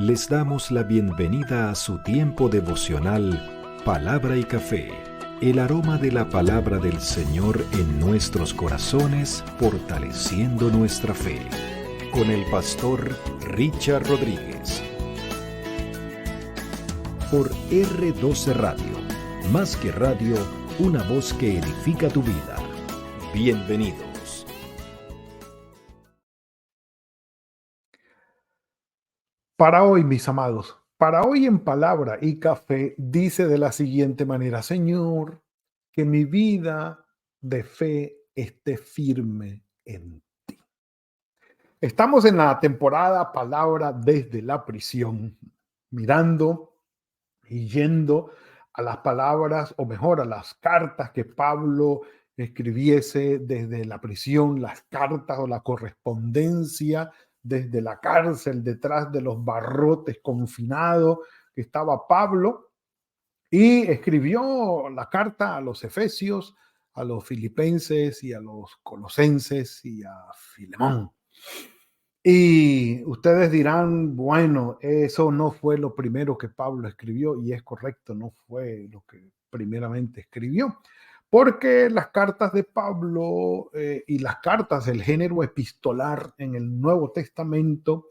Les damos la bienvenida a su tiempo devocional Palabra y Café, el aroma de la palabra del Señor en nuestros corazones, fortaleciendo nuestra fe. Con el pastor Richard Rodríguez. Por R12 Radio, más que radio, una voz que edifica tu vida. Bienvenidos. Para hoy, mis amados, para hoy en Palabra y Café dice de la siguiente manera: Señor, que mi vida de fe esté firme en ti. Estamos en la temporada Palabra desde la prisión, mirando y yendo a las palabras, o mejor, a las cartas que Pablo escribiese desde la prisión, las cartas o la correspondencia desde la cárcel, detrás de los barrotes confinados que estaba Pablo, y escribió la carta a los Efesios, a los Filipenses y a los Colosenses y a Filemón. Y ustedes dirán, bueno, eso no fue lo primero que Pablo escribió, y es correcto, no fue lo que primeramente escribió, porque las cartas de Pablo y las cartas del género epistolar en el Nuevo Testamento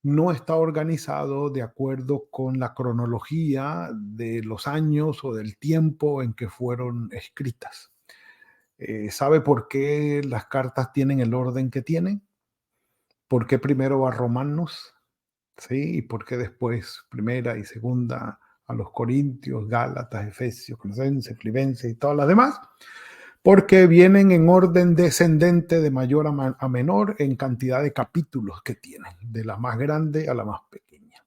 no está organizado de acuerdo con la cronología de los años o del tiempo en que fueron escritas. ¿Sabe por qué las cartas tienen el orden que tienen? ¿Por qué primero va Romanos? ¿Sí? ¿Y por qué después primera y segunda a los Corintios, Gálatas, Efesios, Colosenses, Filipenses y todas las demás? Porque vienen en orden descendente de mayor a menor en cantidad de capítulos que tienen, de la más grande a la más pequeña.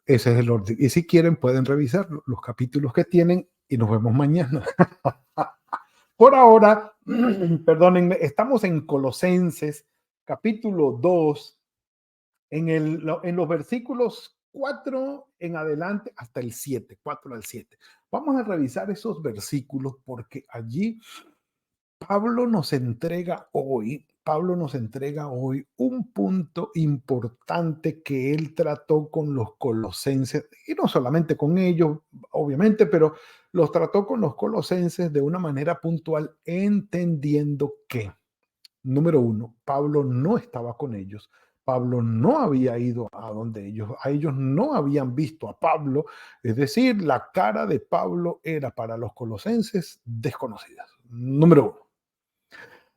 Ese es el orden. Y si quieren pueden revisar los capítulos que tienen y nos vemos mañana. Por ahora, perdónenme, estamos en Colosenses capítulo 2, en los versículos 4 en adelante hasta el 7, 4 al 7. Vamos a revisar esos versículos porque allí Pablo nos entrega hoy un punto importante que él trató con los colosenses, y no solamente con ellos, obviamente, pero los trató con los colosenses de una manera puntual, entendiendo que, número uno, Pablo no estaba con ellos. Pablo no había ido a donde ellos no habían visto a Pablo, es decir, la cara de Pablo era para los colosenses desconocida. Número uno.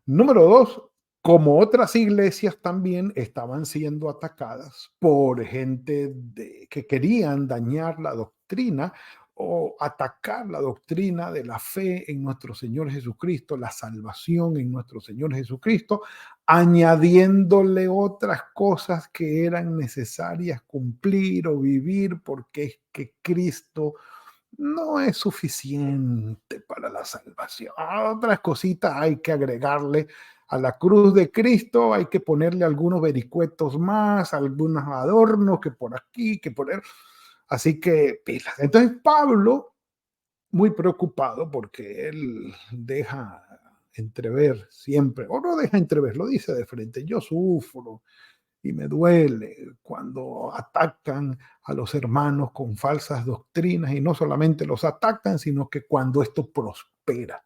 Número dos, como otras iglesias también estaban siendo atacadas por gente que querían dañar la doctrina o atacar la doctrina de la fe en nuestro Señor Jesucristo, la salvación en nuestro Señor Jesucristo, añadiéndole otras cosas que eran necesarias cumplir o vivir, porque es que Cristo no es suficiente para la salvación. Otras cositas hay que agregarle a la cruz de Cristo, hay que ponerle algunos vericuetos más, algunos adornos que por aquí, que por ahí. Así que pilas. Entonces Pablo, muy preocupado porque él deja entrever siempre, o no deja entrever, lo dice de frente: yo sufro y me duele cuando atacan a los hermanos con falsas doctrinas, y no solamente los atacan, sino que cuando esto prospera,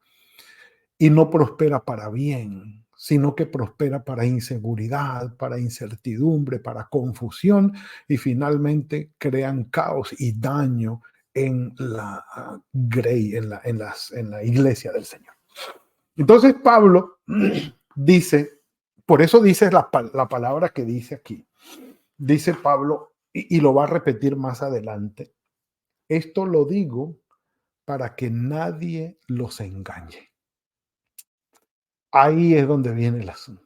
y no prospera para bien, sino que prospera para inseguridad, para incertidumbre, para confusión, y finalmente crean caos y daño en la grey, en la iglesia del Señor. Entonces Pablo dice, por eso dice la palabra que dice aquí. Dice Pablo, y lo va a repetir más adelante: esto lo digo para que nadie los engañe. Ahí es donde viene el asunto.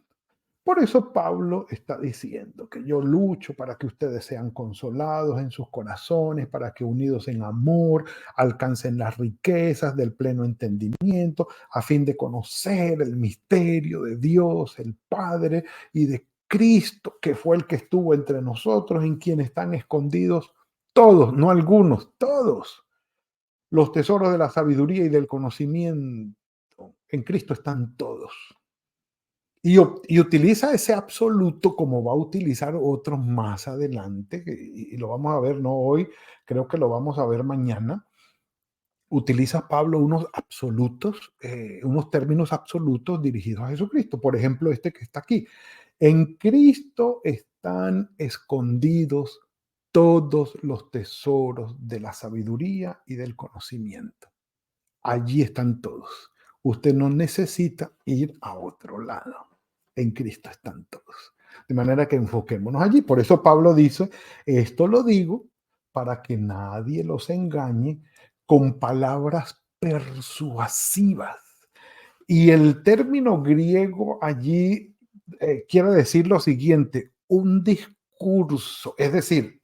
Por eso Pablo está diciendo que yo lucho para que ustedes sean consolados en sus corazones, para que unidos en amor alcancen las riquezas del pleno entendimiento, a fin de conocer el misterio de Dios, el Padre, y de Cristo, que fue el que estuvo entre nosotros, en quien están escondidos todos, no algunos, todos los tesoros de la sabiduría y del conocimiento. En Cristo están todos. Y utiliza ese absoluto como va a utilizar otros más adelante, y lo vamos a ver, no hoy, creo que lo vamos a ver mañana. Utiliza Pablo unos absolutos, unos términos absolutos dirigidos a Jesucristo. Por ejemplo, este que está aquí. En Cristo están escondidos todos los tesoros de la sabiduría y del conocimiento. Allí están todos. Usted no necesita ir a otro lado. En Cristo están todos. De manera que enfoquémonos allí. Por eso Pablo dice, esto lo digo para que nadie los engañe con palabras persuasivas. Y el término griego allí quiere decir lo siguiente, un discurso, es decir,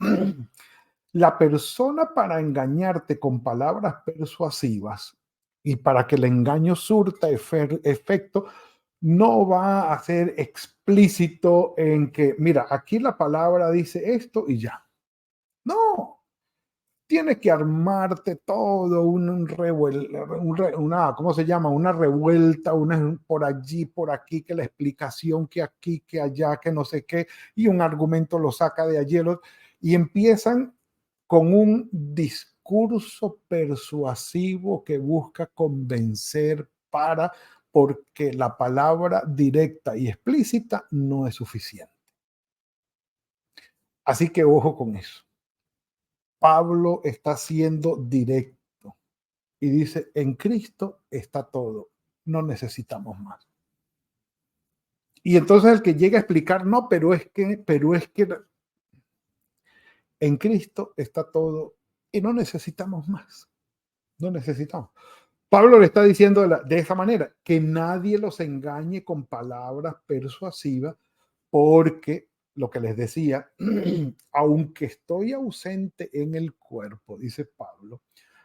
la persona para engañarte con palabras persuasivas y para que el engaño surta efecto, no va a ser explícito en que, mira, aquí la palabra dice esto y ya. No, tienes que armarte todo una, ¿cómo se llama? Una revuelta, una por allí, por aquí, que la explicación, que aquí, que allá, que no sé qué, y un argumento lo saca de allí, y empiezan con un discurso persuasivo que busca convencer porque la palabra directa y explícita no es suficiente. Así que ojo con eso. Pablo está siendo directo y dice, en Cristo está todo, no necesitamos más. Y entonces el que llega a explicar, no, pero es que en Cristo está todo y no necesitamos más, no necesitamos. Pablo le está diciendo de esa manera, que nadie los engañe con palabras persuasivas, porque lo que les decía, aunque estoy ausente en el cuerpo, dice Pablo,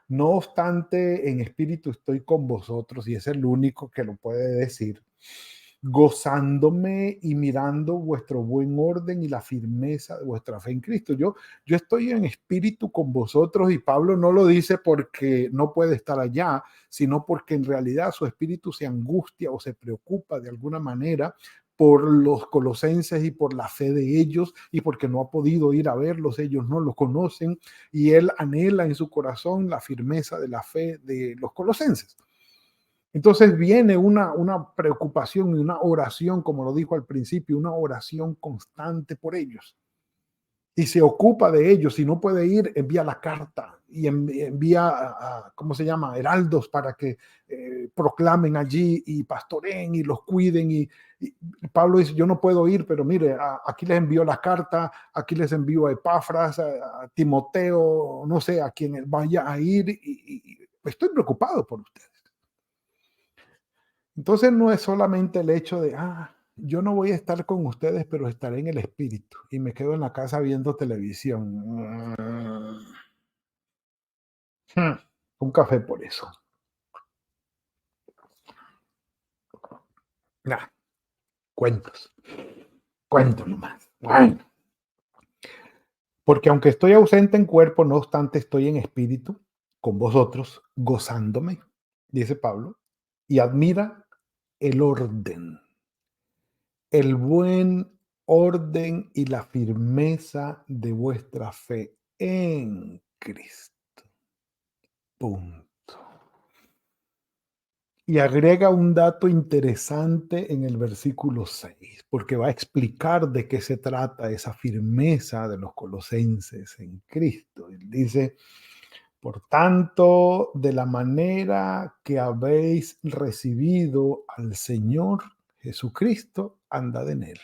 no obstante en espíritu estoy con vosotros, y es el único que lo puede decir, gozándome y mirando vuestro buen orden y la firmeza de vuestra fe en Cristo. Yo estoy en espíritu con vosotros, y Pablo no lo dice porque no puede estar allá, sino porque en realidad su espíritu se angustia o se preocupa de alguna manera por los colosenses y por la fe de ellos, y porque no ha podido ir a verlos, ellos no los conocen, y él anhela en su corazón la firmeza de la fe de los colosenses. Entonces viene una preocupación y una oración, como lo dijo al principio, una oración constante por ellos. Y se ocupa de ellos. Si no puede ir, envía la carta y envía, ¿cómo se llama? Heraldos para que proclamen allí y pastoreen y los cuiden. Y Pablo dice, yo no puedo ir, pero mire, aquí les envío la carta, aquí les envío a Epafras, a Timoteo, no sé, a quien vaya a ir, y estoy preocupado por ustedes. Entonces no es solamente el hecho de, yo no voy a estar con ustedes, pero estaré en el espíritu y me quedo en la casa viendo televisión. Un café por eso. Nah, cuentos. Cuentos nomás. Bueno. Porque aunque estoy ausente en cuerpo, no obstante estoy en espíritu con vosotros, gozándome, dice Pablo, y admira el orden, el buen orden y la firmeza de vuestra fe en Cristo. Punto. Y agrega un dato interesante en el versículo 6, porque va a explicar de qué se trata esa firmeza de los colosenses en Cristo. Él dice, por tanto, de la manera que habéis recibido al Señor Jesucristo, andad en él.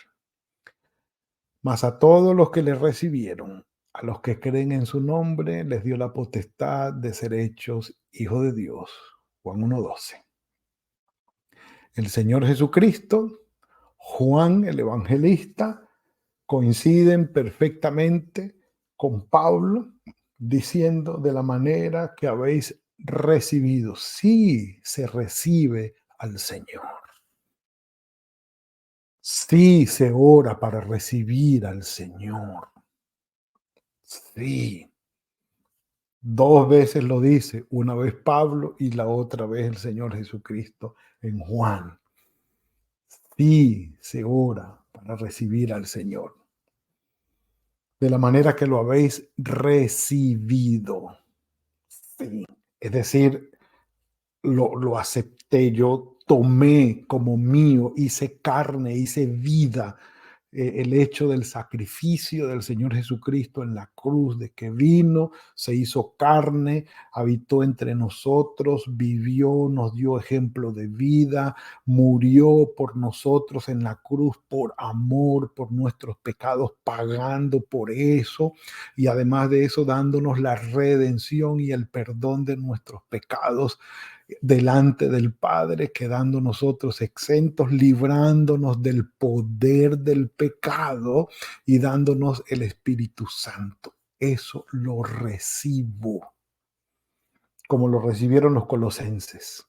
Mas a todos los que le recibieron, a los que creen en su nombre, les dio la potestad de ser hechos hijos de Dios. Juan 1:12. El Señor Jesucristo, Juan el evangelista, coinciden perfectamente con Pablo diciendo de la manera que habéis recibido. Sí se recibe al Señor. Sí se ora para recibir al Señor. Sí. 2 veces lo dice, una vez Pablo y la otra vez el Señor Jesucristo en Juan. Así se ora para recibir al Señor, de la manera que lo habéis recibido. Sí. Es decir, lo acepté, yo tomé como mío, hice carne, hice vida, el hecho del sacrificio del Señor Jesucristo en la cruz, de que vino, se hizo carne, habitó entre nosotros, vivió, nos dio ejemplo de vida, murió por nosotros en la cruz por amor, por nuestros pecados, pagando por eso, y además de eso dándonos la redención y el perdón de nuestros pecados delante del Padre, quedando nosotros exentos, librándonos del poder del pecado y dándonos el Espíritu Santo. Eso lo recibo, como lo recibieron los colosenses.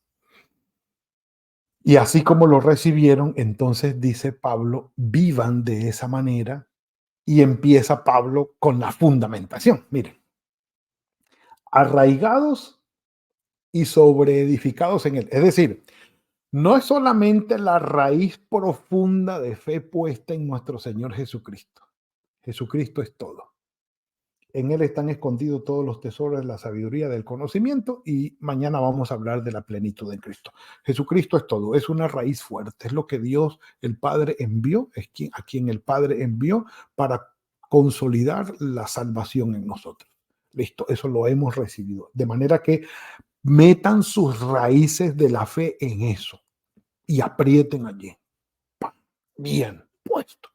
Y así como lo recibieron, entonces dice Pablo, vivan de esa manera, y empieza Pablo con la fundamentación. Miren, arraigados y sobreedificados en él. Es decir, no es solamente la raíz profunda de fe puesta en nuestro Señor Jesucristo. Jesucristo es todo. En Él están escondidos todos los tesoros de la sabiduría, del conocimiento, y mañana vamos a hablar de la plenitud de Cristo. Jesucristo es todo, es una raíz fuerte, es lo que Dios el Padre envió, a quien el Padre envió para consolidar la salvación en nosotros. Listo, eso lo hemos recibido. De manera que metan sus raíces de la fe en eso y aprieten allí. Bien puesto.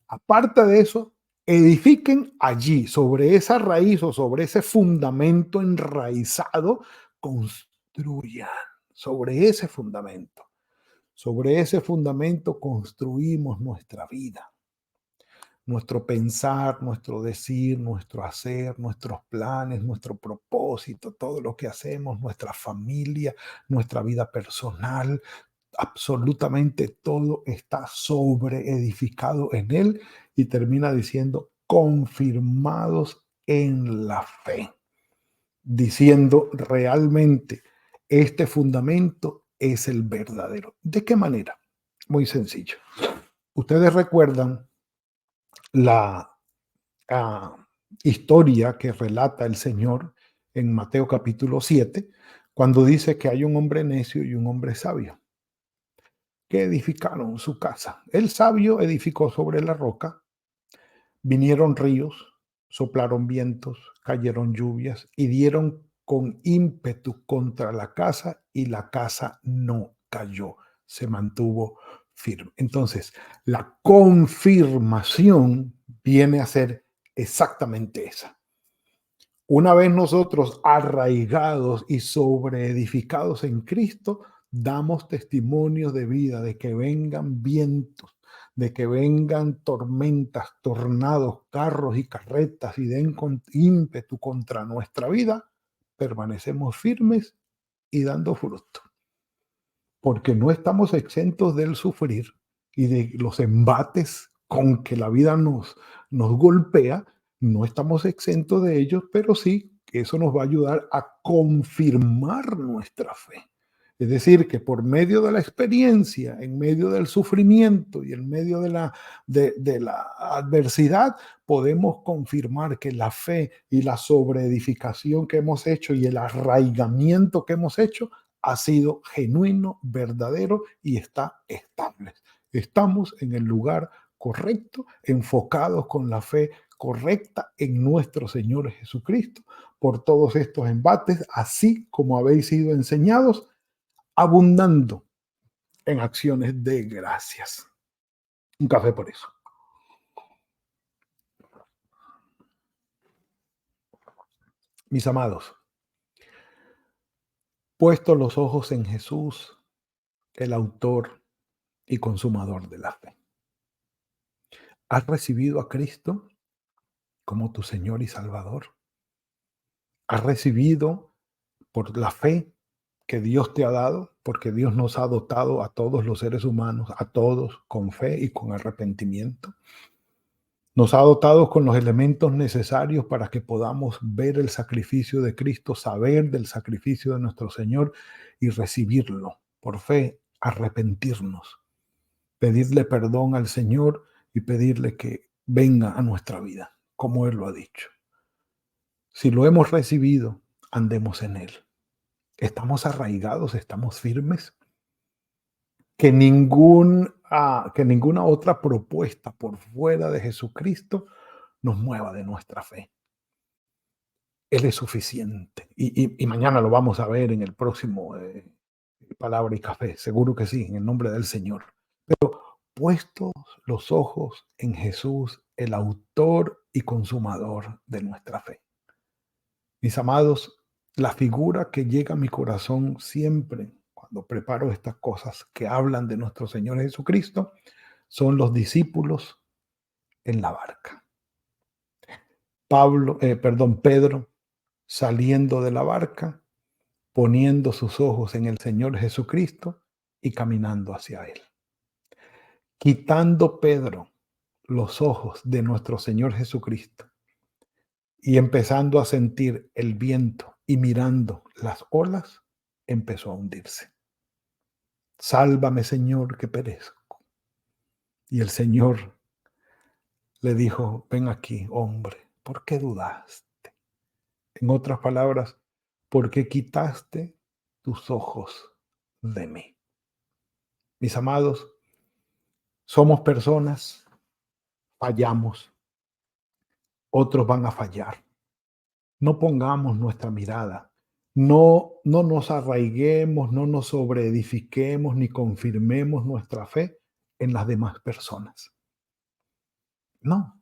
Aparte de eso, edifiquen allí, sobre esa raíz o sobre ese fundamento enraizado, construyan sobre ese fundamento. Sobre ese fundamento construimos nuestra vida, nuestro pensar, nuestro decir, nuestro hacer, nuestros planes, nuestro propósito, todo lo que hacemos, nuestra familia, nuestra vida personal, absolutamente todo está sobreedificado en él, y termina diciendo confirmados en la fe, diciendo realmente este fundamento es el verdadero. ¿De qué manera? Muy sencillo. Ustedes recuerdan la historia que relata el Señor en Mateo capítulo 7, cuando dice que hay un hombre necio y un hombre sabio que edificaron su casa. El sabio edificó sobre la roca, vinieron ríos, soplaron vientos, cayeron lluvias y dieron con ímpetu contra la casa, y la casa no cayó, se mantuvo firme. Entonces, la confirmación viene a ser exactamente esa. Una vez nosotros arraigados y sobreedificados en Cristo, damos testimonio de vida, de que vengan vientos, de que vengan tormentas, tornados, carros y carretas, y den ímpetu contra nuestra vida, permanecemos firmes y dando fruto, porque no estamos exentos del sufrir y de los embates con que la vida nos golpea. No estamos exentos de ellos, pero sí que eso nos va a ayudar a confirmar nuestra fe. Es decir, que por medio de la experiencia, en medio del sufrimiento y en medio de la adversidad, podemos confirmar que la fe y la sobreedificación que hemos hecho y el arraigamiento que hemos hecho ha sido genuino, verdadero y está estable. Estamos en el lugar correcto, enfocados con la fe correcta en nuestro Señor Jesucristo, por todos estos embates, así como habéis sido enseñados, abundando en acciones de gracias. Un café por eso. Mis amados, puestos los ojos en Jesús, el autor y consumador de la fe. ¿Has recibido a Cristo como tu Señor y Salvador? ¿Has recibido por la fe que Dios te ha dado? Porque Dios nos ha dotado a todos los seres humanos, a todos, con fe y con arrepentimiento. Nos ha dotado con los elementos necesarios para que podamos ver el sacrificio de Cristo, saber del sacrificio de nuestro Señor y recibirlo por fe, arrepentirnos pedirle perdón al Señor y pedirle que venga a nuestra vida, como Él lo ha dicho. Si lo hemos recibido, andemos en Él. Estamos arraigados, estamos firmes. Que ninguna otra propuesta por fuera de Jesucristo nos mueva de nuestra fe. Él es suficiente. Y mañana lo vamos a ver en el próximo Palabra y Café. Seguro que sí, en el nombre del Señor. Puestos los ojos en Jesús, el autor y consumador de nuestra fe. Mis amados, la figura que llega a mi corazón siempre cuando preparo estas cosas que hablan de nuestro Señor Jesucristo son los discípulos en la barca. Pedro saliendo de la barca, poniendo sus ojos en el Señor Jesucristo y caminando hacia Él. Quitando Pedro los ojos de nuestro Señor Jesucristo y empezando a sentir el viento y mirando las olas, empezó a hundirse. Sálvame, Señor, que perezco. Y el Señor le dijo, ven aquí, hombre, ¿por qué dudaste? En otras palabras, ¿por qué quitaste tus ojos de mí? Mis amados, somos personas, fallamos, otros van a fallar. No pongamos nuestra mirada, no nos arraiguemos, no nos sobreedifiquemos ni confirmemos nuestra fe en las demás personas. No,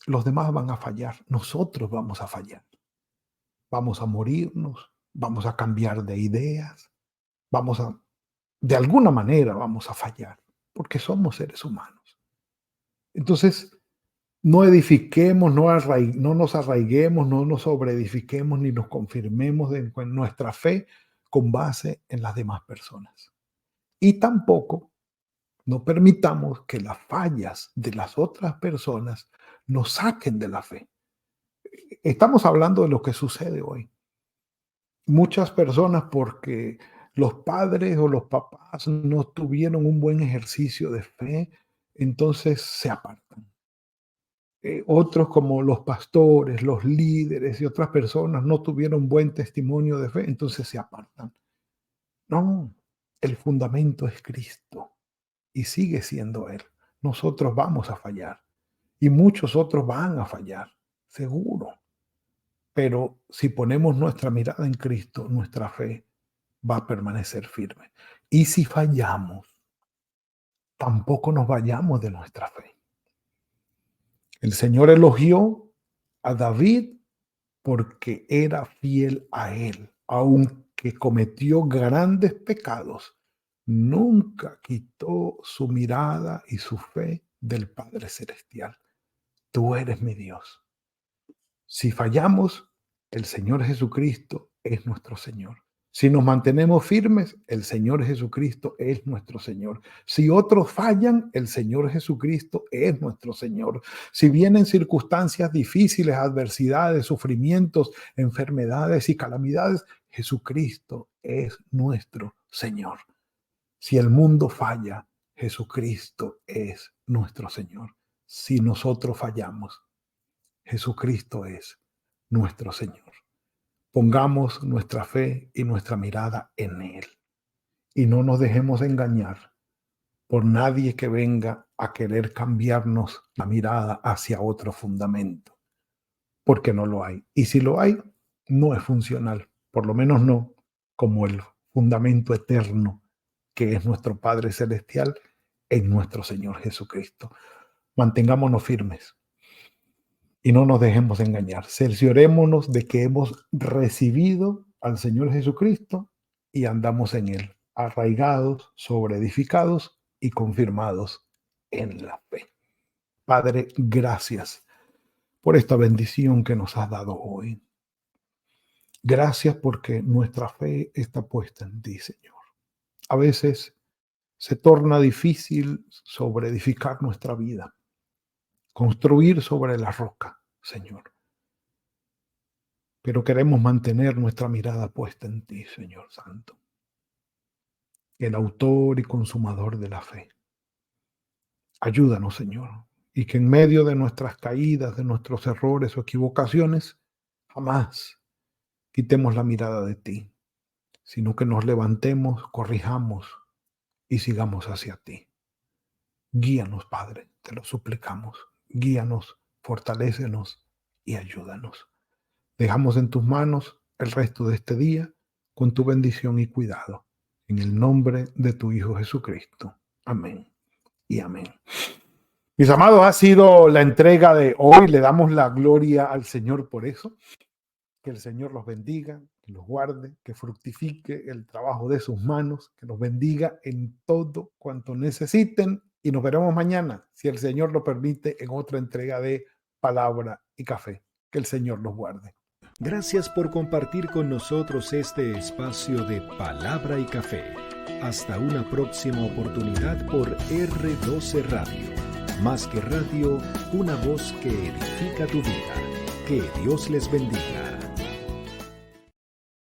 los demás van a fallar, nosotros vamos a fallar. Vamos a morirnos, vamos a cambiar de ideas, de alguna manera vamos a fallar, porque somos seres humanos. Entonces, no edifiquemos, no nos arraiguemos, no nos sobreedifiquemos ni nos confirmemos de nuestra fe con base en las demás personas. Y tampoco no permitamos que las fallas de las otras personas nos saquen de la fe. Estamos hablando de lo que sucede hoy. Muchas personas, porque los padres o los papás no tuvieron un buen ejercicio de fe, entonces se apartan. Otros, como los pastores, los líderes y otras personas, no tuvieron buen testimonio de fe, entonces se apartan. No, el fundamento es Cristo y sigue siendo Él. Nosotros vamos a fallar y muchos otros van a fallar, seguro. Pero si ponemos nuestra mirada en Cristo, nuestra fe va a permanecer firme. Y si fallamos, tampoco nos vayamos de nuestra fe. El Señor elogió a David porque era fiel a Él, aunque cometió grandes pecados. Nunca quitó su mirada y su fe del Padre Celestial. Tú eres mi Dios. Si fallamos, el Señor Jesucristo es nuestro Señor. Si nos mantenemos firmes, el Señor Jesucristo es nuestro Señor. Si otros fallan, el Señor Jesucristo es nuestro Señor. Si vienen circunstancias difíciles, adversidades, sufrimientos, enfermedades y calamidades, Jesucristo es nuestro Señor. Si el mundo falla, Jesucristo es nuestro Señor. Si nosotros fallamos, Jesucristo es nuestro Señor. Pongamos nuestra fe y nuestra mirada en Él y no nos dejemos engañar por nadie que venga a querer cambiarnos la mirada hacia otro fundamento, porque no lo hay. Y si lo hay, no es funcional, por lo menos no como el fundamento eterno que es nuestro Padre Celestial en nuestro Señor Jesucristo. Mantengámonos firmes y no nos dejemos engañar. Cerciorémonos de que hemos recibido al Señor Jesucristo y andamos en Él, arraigados, sobreedificados y confirmados en la fe. Padre, gracias por esta bendición que nos has dado hoy. Gracias porque nuestra fe está puesta en ti, Señor. A veces se torna difícil sobreedificar nuestra vida, construir sobre la roca, Señor. Pero queremos mantener nuestra mirada puesta en ti, Señor Santo, el autor y consumador de la fe. Ayúdanos, Señor, y que en medio de nuestras caídas, de nuestros errores o equivocaciones, jamás quitemos la mirada de ti, sino que nos levantemos, corrijamos y sigamos hacia ti. Guíanos, Padre, te lo suplicamos. Guíanos, fortalécenos y ayúdanos. Dejamos en tus manos el resto de este día con tu bendición y cuidado. En el nombre de tu Hijo Jesucristo. Amén y amén. Mis amados, ha sido la entrega de hoy. Le damos la gloria al Señor por eso. Que el Señor los bendiga, que los guarde, que fructifique el trabajo de sus manos, que los bendiga en todo cuanto necesiten. Y nos veremos mañana, si el Señor lo permite, en otra entrega de Palabra y Café. Que el Señor los guarde. Gracias por compartir con nosotros este espacio de Palabra y Café. Hasta una próxima oportunidad por R12 Radio. Más que radio, una voz que edifica tu vida. Que Dios les bendiga.